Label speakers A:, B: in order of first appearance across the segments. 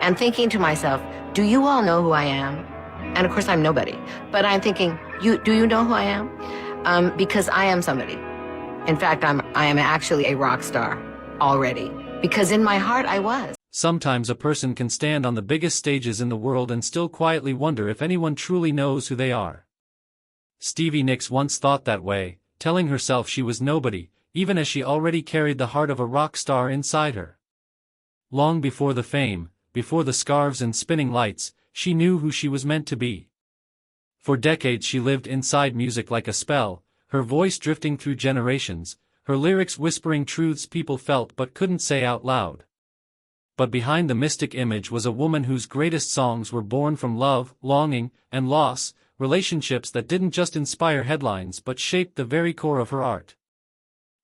A: and thinking to myself, do you all know who I am? And of course, I'm nobody. But I'm thinking, do you know who I am? Because I am somebody. In fact, I am actually a rock star already. Because in my heart, I was.
B: Sometimes a person can stand on the biggest stages in the world and still quietly wonder if anyone truly knows who they are. Stevie Nicks once thought that way, telling herself she was nobody, even as she already carried the heart of a rock star inside her. Long before the fame, before the scarves and spinning lights, she knew who she was meant to be. For decades she lived inside music like a spell, her voice drifting through generations, her lyrics whispering truths people felt but couldn't say out loud. But behind the mystic image was a woman whose greatest songs were born from love, longing, and loss, relationships that didn't just inspire headlines but shaped the very core of her art.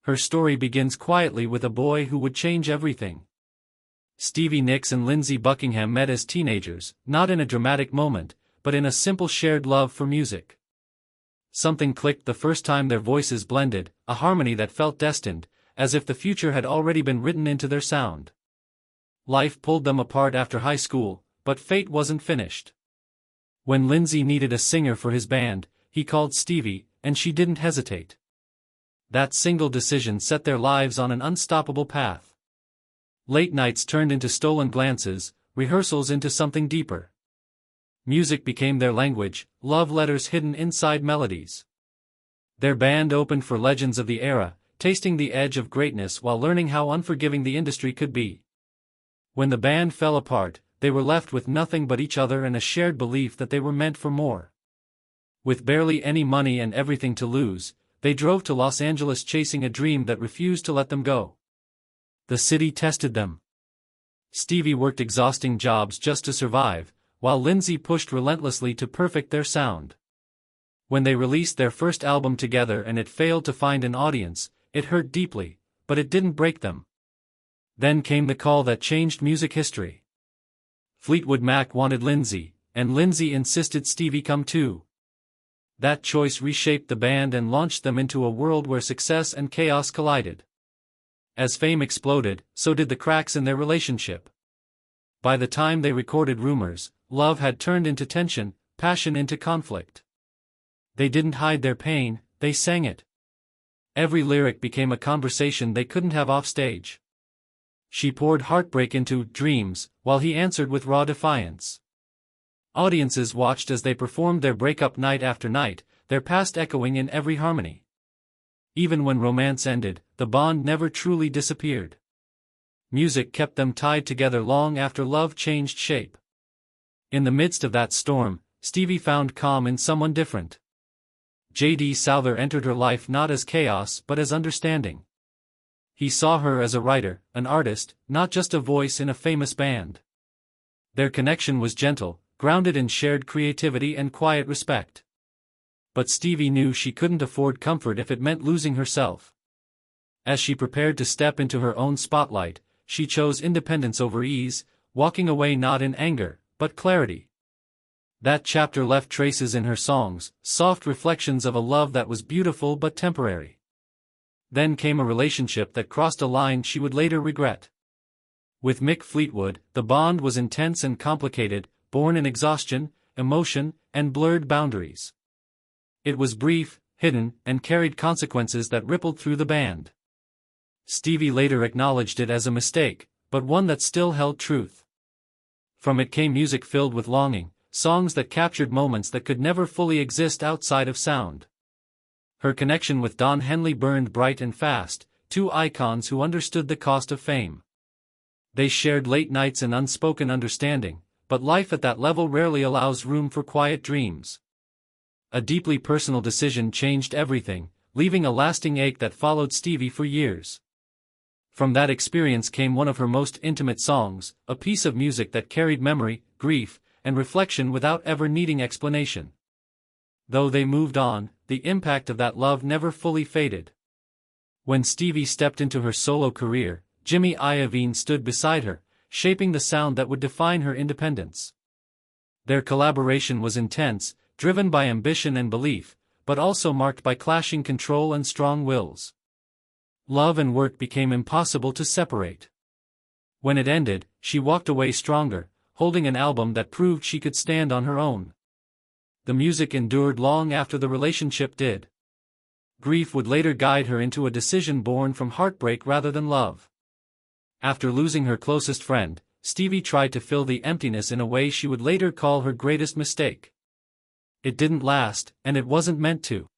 B: Her story begins quietly with a boy who would change everything. Stevie Nicks and Lindsey Buckingham met as teenagers, not in a dramatic moment, but in a simple shared love for music. Something clicked the first time their voices blended, a harmony that felt destined, as if the future had already been written into their sound. Life pulled them apart after high school, but fate wasn't finished. When Lindsey needed a singer for his band, he called Stevie, and she didn't hesitate. That single decision set their lives on an unstoppable path. Late nights turned into stolen glances, rehearsals into something deeper. Music became their language, love letters hidden inside melodies. Their band opened for legends of the era, tasting the edge of greatness while learning how unforgiving the industry could be. When the band fell apart, they were left with nothing but each other and a shared belief that they were meant for more. With barely any money and everything to lose, they drove to Los Angeles chasing a dream that refused to let them go. The city tested them. Stevie worked exhausting jobs just to survive, while Lindsey pushed relentlessly to perfect their sound. When they released their first album together and it failed to find an audience, it hurt deeply, but it didn't break them. Then came the call that changed music history. Fleetwood Mac wanted Lindsey, and Lindsey insisted Stevie come too. That choice reshaped the band and launched them into a world where success and chaos collided. As fame exploded, so did the cracks in their relationship. By the time they recorded Rumors, love had turned into tension, passion into conflict. They didn't hide their pain, they sang it. Every lyric became a conversation they couldn't have offstage. She poured heartbreak into Dreams, while he answered with raw defiance. Audiences watched as they performed their breakup night after night, their past echoing in every harmony. Even when romance ended, the bond never truly disappeared. Music kept them tied together long after love changed shape. In the midst of that storm, Stevie found calm in someone different. J.D. Souther entered her life not as chaos but as understanding. He saw her as a writer, an artist, not just a voice in a famous band. Their connection was gentle, grounded in shared creativity and quiet respect. But Stevie knew she couldn't afford comfort if it meant losing herself. As she prepared to step into her own spotlight, she chose independence over ease, walking away not in anger, but clarity. That chapter left traces in her songs, soft reflections of a love that was beautiful but temporary. Then came a relationship that crossed a line she would later regret. With Mick Fleetwood, the bond was intense and complicated, born in exhaustion, emotion, and blurred boundaries. It was brief, hidden, and carried consequences that rippled through the band. Stevie later acknowledged it as a mistake, but one that still held truth. From it came music filled with longing, songs that captured moments that could never fully exist outside of sound. Her connection with Don Henley burned bright and fast, two icons who understood the cost of fame. They shared late nights and unspoken understanding, but life at that level rarely allows room for quiet dreams. A deeply personal decision changed everything, leaving a lasting ache that followed Stevie for years. From that experience came one of her most intimate songs, a piece of music that carried memory, grief, and reflection without ever needing explanation. Though they moved on, the impact of that love never fully faded. When Stevie stepped into her solo career, Jimmy Iovine stood beside her, shaping the sound that would define her independence. Their collaboration was intense, driven by ambition and belief, but also marked by clashing control and strong wills. Love and work became impossible to separate. When it ended, she walked away stronger, holding an album that proved she could stand on her own. The music endured long after the relationship did. Grief would later guide her into a decision born from heartbreak rather than love. After losing her closest friend, Stevie tried to fill the emptiness in a way she would later call her greatest mistake. It didn't last, and it wasn't meant to.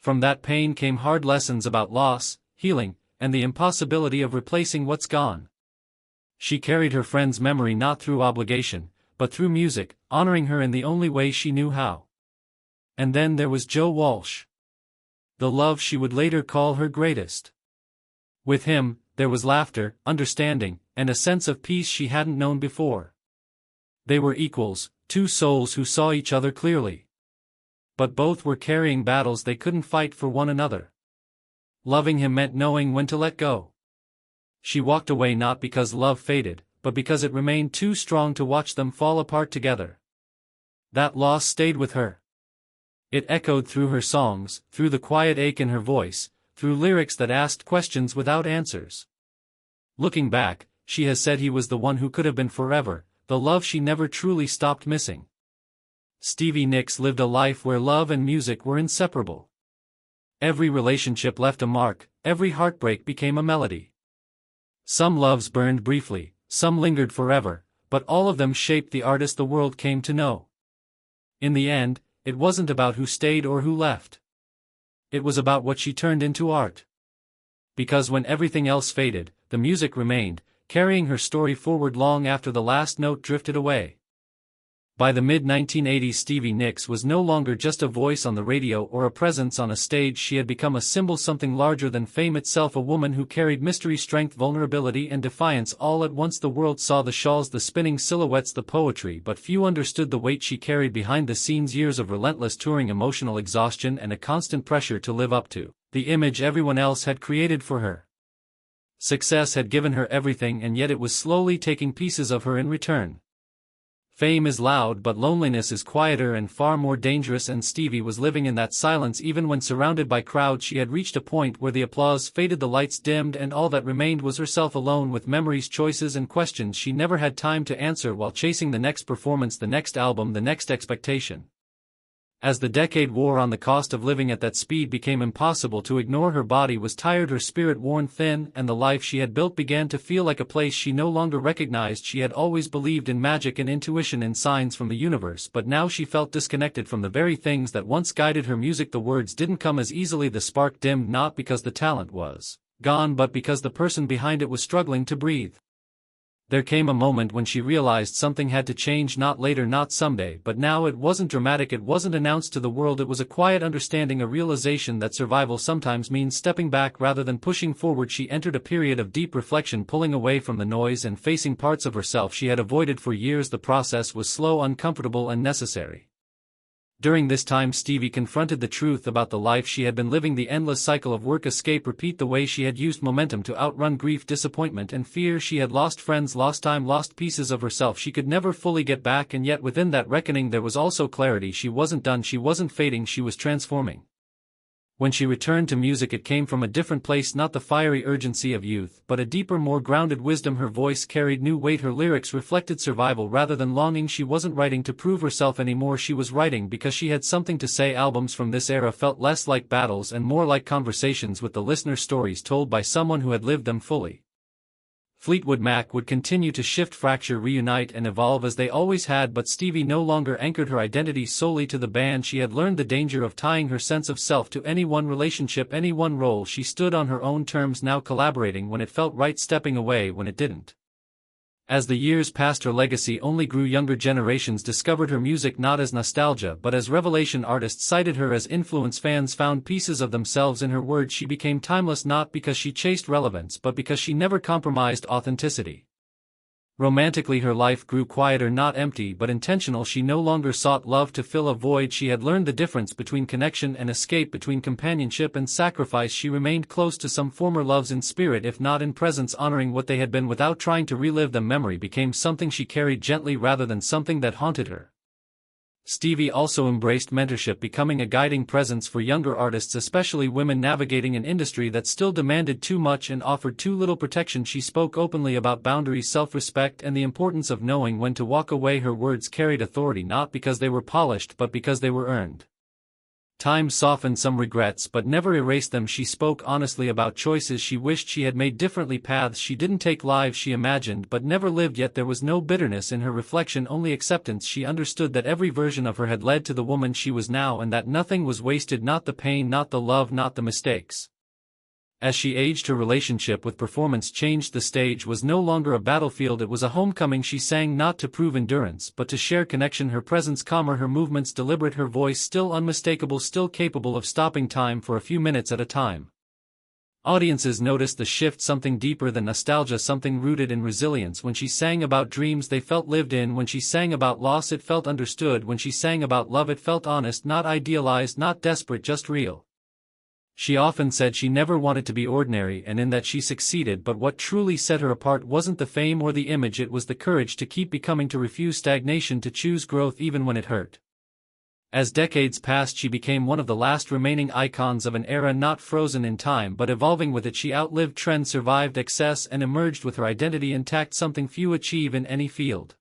B: From that pain came hard lessons about loss, healing, and the impossibility of replacing what's gone. She carried her friend's memory not through obligation, but through music, honoring her in the only way she knew how. And then there was Joe Walsh. The love she would later call her greatest. With him, there was laughter, understanding, and a sense of peace she hadn't known before. They were equals, two souls who saw each other clearly. But both were carrying battles they couldn't fight for one another. Loving him meant knowing when to let go. She walked away not because love faded, but because it remained too strong to watch them fall apart together. That loss stayed with her. It echoed through her songs, through the quiet ache in her voice, through lyrics that asked questions without answers. Looking back, she has said he was the one who could have been forever, the love she never truly stopped missing. Stevie Nicks lived a life where love and music were inseparable. Every relationship left a mark, every heartbreak became a melody. Some loves burned briefly, some lingered forever, but all of them shaped the artist the world came to know. In the end, it wasn't about who stayed or who left. It was about what she turned into art. Because when everything else faded, the music remained, carrying her story forward long after the last note drifted away. By the mid-1980s, Stevie Nicks was no longer just a voice on the radio or a presence on a stage. She had become a symbol, something larger than fame itself, a woman who carried mystery, strength, vulnerability, and defiance all at once. The world saw the shawls, the spinning silhouettes, the poetry, but few understood the weight she carried behind the scenes. Years of relentless touring, emotional exhaustion, and a constant pressure to live up to the image everyone else had created for her. Success had given her everything, and yet it was slowly taking pieces of her in return. Fame is loud, but loneliness is quieter and far more dangerous, and Stevie was living in that silence. Even when surrounded by crowds, she had reached a point where the applause faded, the lights dimmed, and all that remained was herself, alone with memories, choices, and questions she never had time to answer while chasing the next performance, the next album, the next expectation. As the decade wore on, the cost of living at that speed became impossible to ignore. Her body was tired, her spirit worn thin, and the life she had built began to feel like a place she no longer recognized. She had always believed in magic and intuition, in signs from the universe, but now she felt disconnected from the very things that once guided her music. The words didn't come as easily, the spark dimmed, not because the talent was gone, but because the person behind it was struggling to breathe. There came a moment when she realized something had to change, not later, not someday, but now. It wasn't dramatic, it wasn't announced to the world, it was a quiet understanding, a realization that survival sometimes means stepping back rather than pushing forward. She entered a period of deep reflection, pulling away from the noise and facing parts of herself she had avoided for years. The process was slow, uncomfortable, and necessary. During this time, Stevie confronted the truth about the life she had been living, the endless cycle of work, escape, repeat. The way she had used momentum to outrun grief, disappointment, and fear. She had lost friends, lost time, lost pieces of herself she could never fully get back, and yet within that reckoning there was also clarity. She wasn't done, she wasn't fading, she was transforming. When she returned to music, it came from a different place, not the fiery urgency of youth, but a deeper, more grounded wisdom. Her voice carried new weight, her lyrics reflected survival rather than longing. She wasn't writing to prove herself anymore, she was writing because she had something to say. Albums from this era felt less like battles and more like conversations with the listener, stories told by someone who had lived them fully. Fleetwood Mac would continue to shift, fracture, reunite, and evolve as they always had, but Stevie no longer anchored her identity solely to the band. She had learned the danger of tying her sense of self to any one relationship, any one role. She stood on her own terms now, collaborating when it felt right, stepping away when it didn't. As the years passed, her legacy only grew. Younger generations discovered her music not as nostalgia but as revelation. Artists cited her as influence, fans found pieces of themselves in her words. She became timeless not because she chased relevance but because she never compromised authenticity. Romantically, her life grew quieter, not empty but intentional. She no longer sought love to fill a void. She had learned the difference between connection and escape, between companionship and sacrifice. She remained close to some former loves in spirit, if not in presence, honoring what they had been without trying to relive them. Memory became something she carried gently rather than something that haunted her. Stevie also embraced mentorship, becoming a guiding presence for younger artists, especially women navigating an industry that still demanded too much and offered too little protection. She spoke openly about boundaries, self-respect, and the importance of knowing when to walk away. Her words carried authority not because they were polished but because they were earned. Time softened some regrets but never erased them. She spoke honestly about choices she wished she had made differently, paths she didn't take, lives she imagined but never lived. Yet there was no bitterness in her reflection, only acceptance. She understood that every version of her had led to the woman she was now, and that nothing was wasted, not the pain, not the love, not the mistakes. As she aged, her relationship with performance changed. The stage was no longer a battlefield, it was a homecoming. She sang not to prove endurance but to share connection, her presence calmer, her movements deliberate, her voice still unmistakable, still capable of stopping time for a few minutes at a time. Audiences noticed the shift, something deeper than nostalgia, something rooted in resilience. When she sang about dreams, they felt lived in. When she sang about loss, it felt understood. When she sang about love, it felt honest, not idealized, not desperate, just real. She often said she never wanted to be ordinary, and in that she succeeded, but what truly set her apart wasn't the fame or the image, it was the courage to keep becoming, to refuse stagnation, to choose growth even when it hurt. As decades passed, she became one of the last remaining icons of an era not frozen in time but evolving with it. She outlived trends, survived excess, and emerged with her identity intact, something few achieve in any field.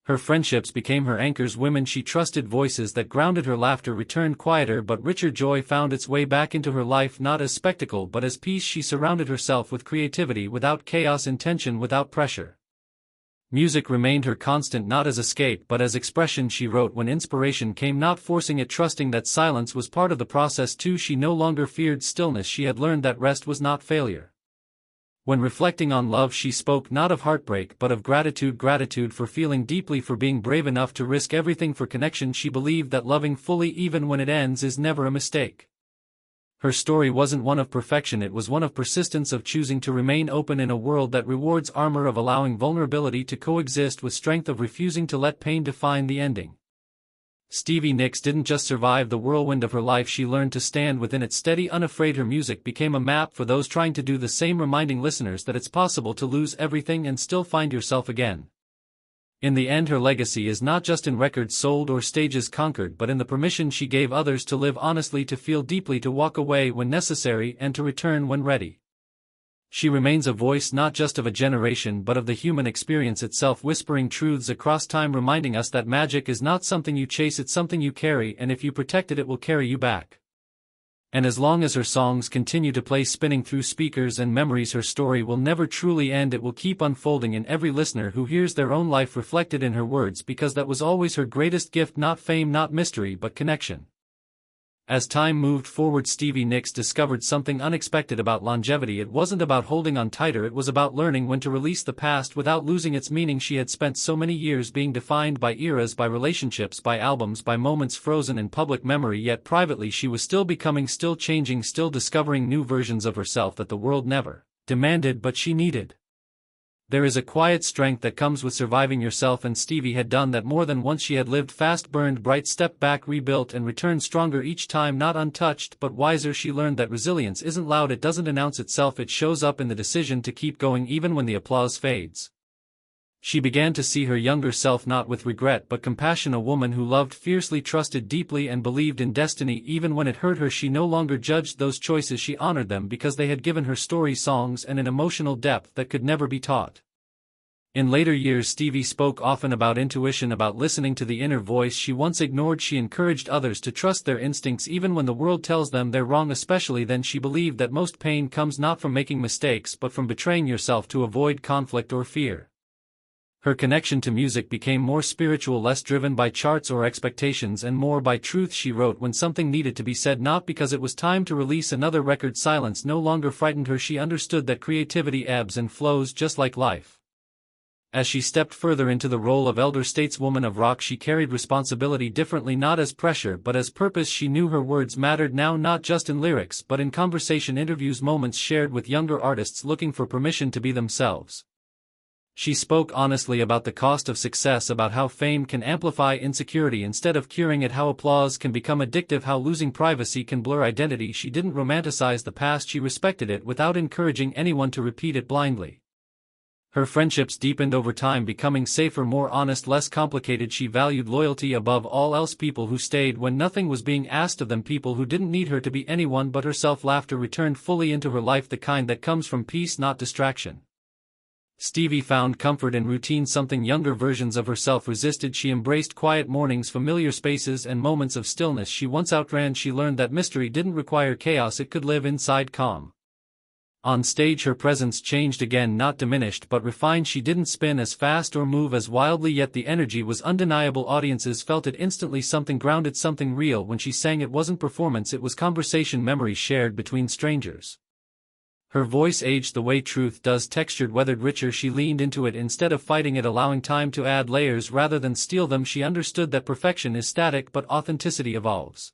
B: Her friendships became her anchors, women she trusted, voices that grounded her. Laughter returned, quieter but richer. Joy found its way back into her life, not as spectacle but as peace. She surrounded herself with creativity without chaos, intention without pressure. Music remained her constant, not as escape but as expression. She wrote when inspiration came, not forcing it, trusting that silence was part of the process too. She no longer feared stillness, she had learned that rest was not failure. When reflecting on love, she spoke not of heartbreak but of gratitude, gratitude for feeling deeply, for being brave enough to risk everything for connection. She believed that loving fully even when it ends is never a mistake. Her story wasn't one of perfection, it was one of persistence, of choosing to remain open in a world that rewards armor, of allowing vulnerability to coexist with strength, of refusing to let pain define the ending. Stevie Nicks didn't just survive the whirlwind of her life, she learned to stand within it, steady, unafraid. Her music became a map for those trying to do the same, reminding listeners that it's possible to lose everything and still find yourself again. In the end, her legacy is not just in records sold or stages conquered but in the permission she gave others to live honestly, to feel deeply, to walk away when necessary, and to return when ready. She remains a voice not just of a generation but of the human experience itself, whispering truths across time, reminding us that magic is not something you chase, it's something you carry, and if you protect it, it will carry you back. And as long as her songs continue to play, spinning through speakers and memories, her story will never truly end. It will keep unfolding in every listener who hears their own life reflected in her words, because that was always her greatest gift, not fame, not mystery, but connection. As time moved forward, Stevie Nicks discovered something unexpected about longevity. It wasn't about holding on tighter, it was about learning when to release the past without losing its meaning. She had spent so many years being defined by eras, by relationships, by albums, by moments frozen in public memory, yet privately she was still becoming, still changing, still discovering new versions of herself that the world never demanded but she needed. There is a quiet strength that comes with surviving yourself, and Stevie had done that more than once. She had lived fast, burned bright, stepped back, rebuilt, and returned stronger each time, not untouched but wiser. She learned that resilience isn't loud, it doesn't announce itself, it shows up in the decision to keep going even when the applause fades. She began to see her younger self not with regret but compassion, a woman who loved fiercely, trusted deeply, and believed in destiny even when it hurt her. She no longer judged those choices, she honored them because they had given her story songs and an emotional depth that could never be taught. In later years, Stevie spoke often about intuition, about listening to the inner voice she once ignored. She encouraged others to trust their instincts even when the world tells them they're wrong, especially then. She believed that most pain comes not from making mistakes but from betraying yourself to avoid conflict or fear. Her connection to music became more spiritual, less driven by charts or expectations, and more by truth. She wrote when something needed to be said, not because it was time to release another record. Silence no longer frightened her. She understood that creativity ebbs and flows just like life. As she stepped further into the role of elder stateswoman of rock, she carried responsibility differently, not as pressure but as purpose. She knew her words mattered now, not just in lyrics but in conversation, interviews, moments shared with younger artists looking for permission to be themselves. She spoke honestly about the cost of success, about how fame can amplify insecurity instead of curing it, how applause can become addictive, how losing privacy can blur identity. She didn't romanticize the past, she respected it without encouraging anyone to repeat it blindly. Her friendships deepened over time, becoming safer, more honest, less complicated. She valued loyalty above all else, people who stayed when nothing was being asked of them, people who didn't need her to be anyone but herself. Laughter returned fully into her life, the kind that comes from peace, not distraction. Stevie found comfort in routine, something younger versions of herself resisted. She embraced quiet mornings, familiar spaces, and moments of stillness she once outran. She learned that mystery didn't require chaos, it could live inside calm. On stage her presence changed again, not diminished but refined. She didn't spin as fast or move as wildly, yet the energy was undeniable. Audiences felt it instantly, something grounded, something real. When she sang, it wasn't performance, it was conversation, memory shared between strangers. Her voice aged the way truth does, textured, weathered, richer. She leaned into it instead of fighting it, allowing time to add layers rather than steal them. She understood that perfection is static but authenticity evolves.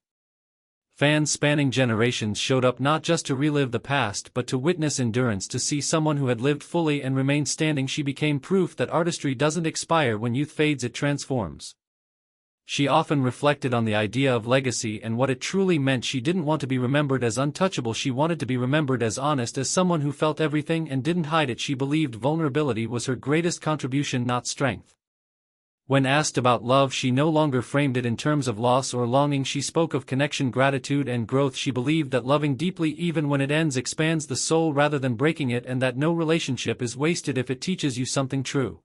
B: Fans spanning generations showed up not just to relive the past but to witness endurance, to see someone who had lived fully and remained standing. She became proof that artistry doesn't expire when youth fades, it transforms. She often reflected on the idea of legacy and what it truly meant. She didn't want to be remembered as untouchable, she wanted to be remembered as honest, as someone who felt everything and didn't hide it. She believed vulnerability was her greatest contribution, not strength. When asked about love, she no longer framed it in terms of loss or longing. She spoke of connection, gratitude, and growth. She believed that loving deeply, even when it ends, expands the soul rather than breaking it, and that no relationship is wasted if it teaches you something true.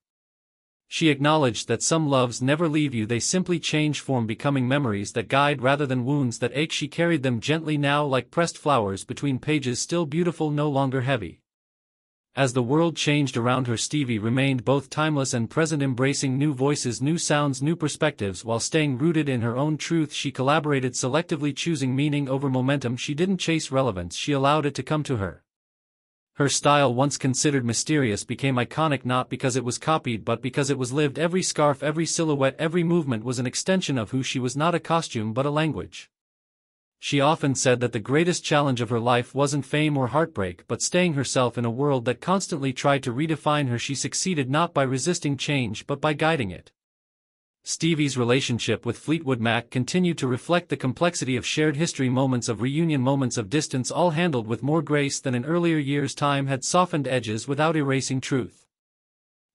B: She acknowledged that some loves never leave you, they simply change form, becoming memories that guide rather than wounds that ache. She carried them gently now, like pressed flowers between pages, still beautiful, no longer heavy. As the world changed around her, Stevie remained both timeless and present, embracing new voices, new sounds, new perspectives, while staying rooted in her own truth. She collaborated selectively, choosing meaning over momentum. She didn't chase relevance, she allowed it to come to her. Her style, once considered mysterious, became iconic not because it was copied but because it was lived. Every scarf, every silhouette, every movement was an extension of who she was, not a costume but a language. She often said that the greatest challenge of her life wasn't fame or heartbreak but staying herself in a world that constantly tried to redefine her. She succeeded not by resisting change but by guiding it. Stevie's relationship with Fleetwood Mac continued to reflect the complexity of shared history, moments of reunion, moments of distance, all handled with more grace than in earlier years. Time had softened edges without erasing truth.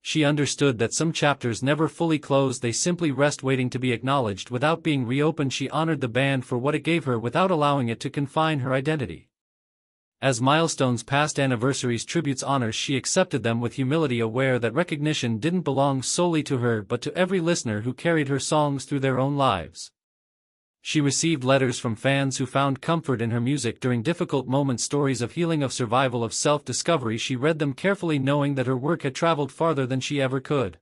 B: She understood that some chapters never fully close, they simply rest waiting to be acknowledged without being reopened. She honored the band for what it gave her without allowing it to confine her identity. As milestones passed, anniversaries, tributes, honors, she accepted them with humility, aware that recognition didn't belong solely to her but to every listener who carried her songs through their own lives. She received letters from fans who found comfort in her music during difficult moments, stories of healing, of survival, of self-discovery. She read them carefully, knowing that her work had traveled farther than she ever could.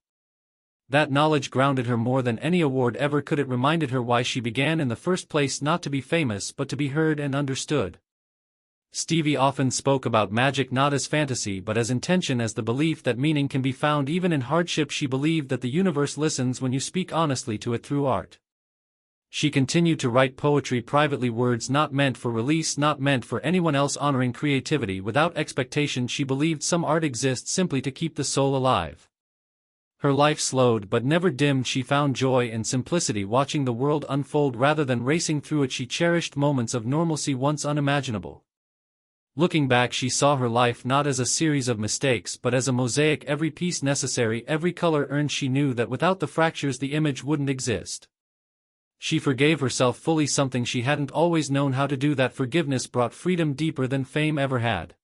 B: That knowledge grounded her more than any award ever could. It reminded her why she began in the first place, not to be famous but to be heard and understood. Stevie often spoke about magic not as fantasy but as intention, as the belief that meaning can be found even in hardship. She believed that the universe listens when you speak honestly to it through art. She continued to write poetry privately, words not meant for release, not meant for anyone else, honoring creativity without expectation. She believed some art exists simply to keep the soul alive. Her life slowed but never dimmed. She found joy and simplicity watching the world unfold rather than racing through it. She cherished moments of normalcy once unimaginable. Looking back, she saw her life not as a series of mistakes but as a mosaic, every piece necessary, every color earned. She knew that without the fractures the image wouldn't exist. She forgave herself fully, something she hadn't always known how to do. That forgiveness brought freedom deeper than fame ever had.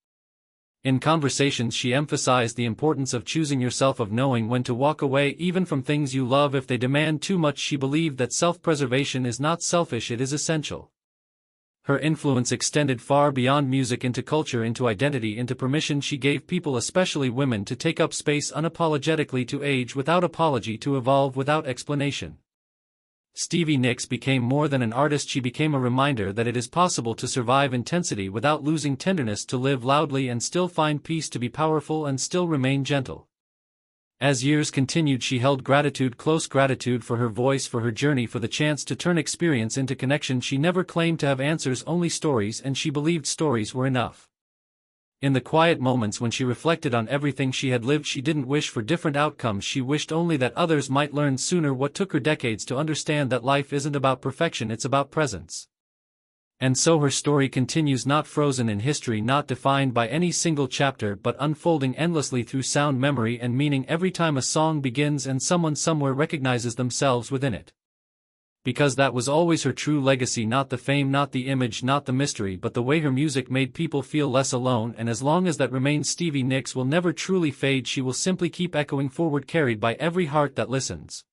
B: In conversations she emphasized the importance of choosing yourself, of knowing when to walk away even from things you love if they demand too much. She believed that self-preservation is not selfish, it is essential. Her influence extended far beyond music, into culture, into identity, into permission. She gave people, especially women, to take up space unapologetically, to age without apology, to evolve without explanation. Stevie Nicks became more than an artist, she became a reminder that it is possible to survive intensity without losing tenderness, to live loudly and still find peace, to be powerful and still remain gentle. As years continued, she held gratitude, close gratitude, for her voice, for her journey, for the chance to turn experience into connection. She never claimed to have answers, only stories, and she believed stories were enough. In the quiet moments when she reflected on everything she had lived, she didn't wish for different outcomes, she wished only that others might learn sooner what took her decades to understand: that life isn't about perfection, it's about presence. And so her story continues, not frozen in history, not defined by any single chapter, but unfolding endlessly through sound, memory and meaning every time a song begins and someone somewhere recognizes themselves within it. Because that was always her true legacy, not the fame, not the image, not the mystery, but the way her music made people feel less alone, and as long as that remains, Stevie Nicks will never truly fade. She will simply keep echoing forward, carried by every heart that listens.